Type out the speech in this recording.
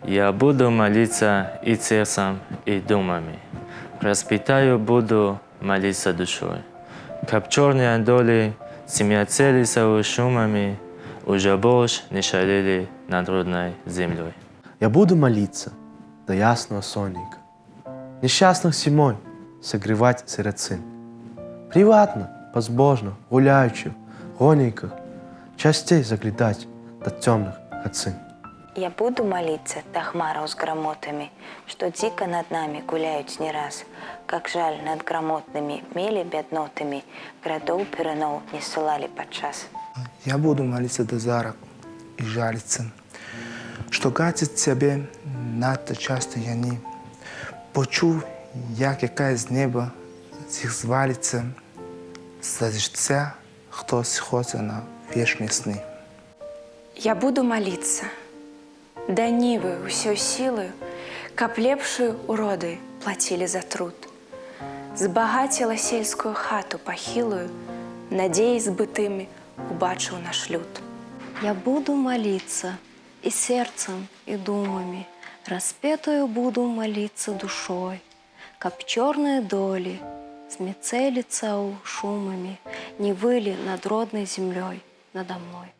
Я буду молиться и сердцем, и думами. Распитаю буду молиться душой. Как черные доли семяцелися шумами, уже больше не шалили над родной землей. Я буду молиться до ясного сонника, несчастных зимой согревать сиротцин. Приватно, безбожно, гуляючи, гонейках, частей заглядать до темных хацин. Я буду молиться до хмаров с громотами, что дико над нами гуляют не раз, как жаль над громотными мели беднотами, городов перенов не ссылали подчас. Я буду молиться до зарок и жалиться, что гатит тебе надто часто яни. Почув, як яка з неба всіх звалиться, за життя хтось хоче на вічні сни. Я буду молиться, да нивы усё силою, каб лепшую уроды платили за труд. Збагатила сельскую хату пахилую, надеяй збытыми убачыў наш люд. Я буду молиться и сердцем, и думами, распетую буду молиться душой, каб черные доли смецелиться шумами не выли над родной землей надо мной.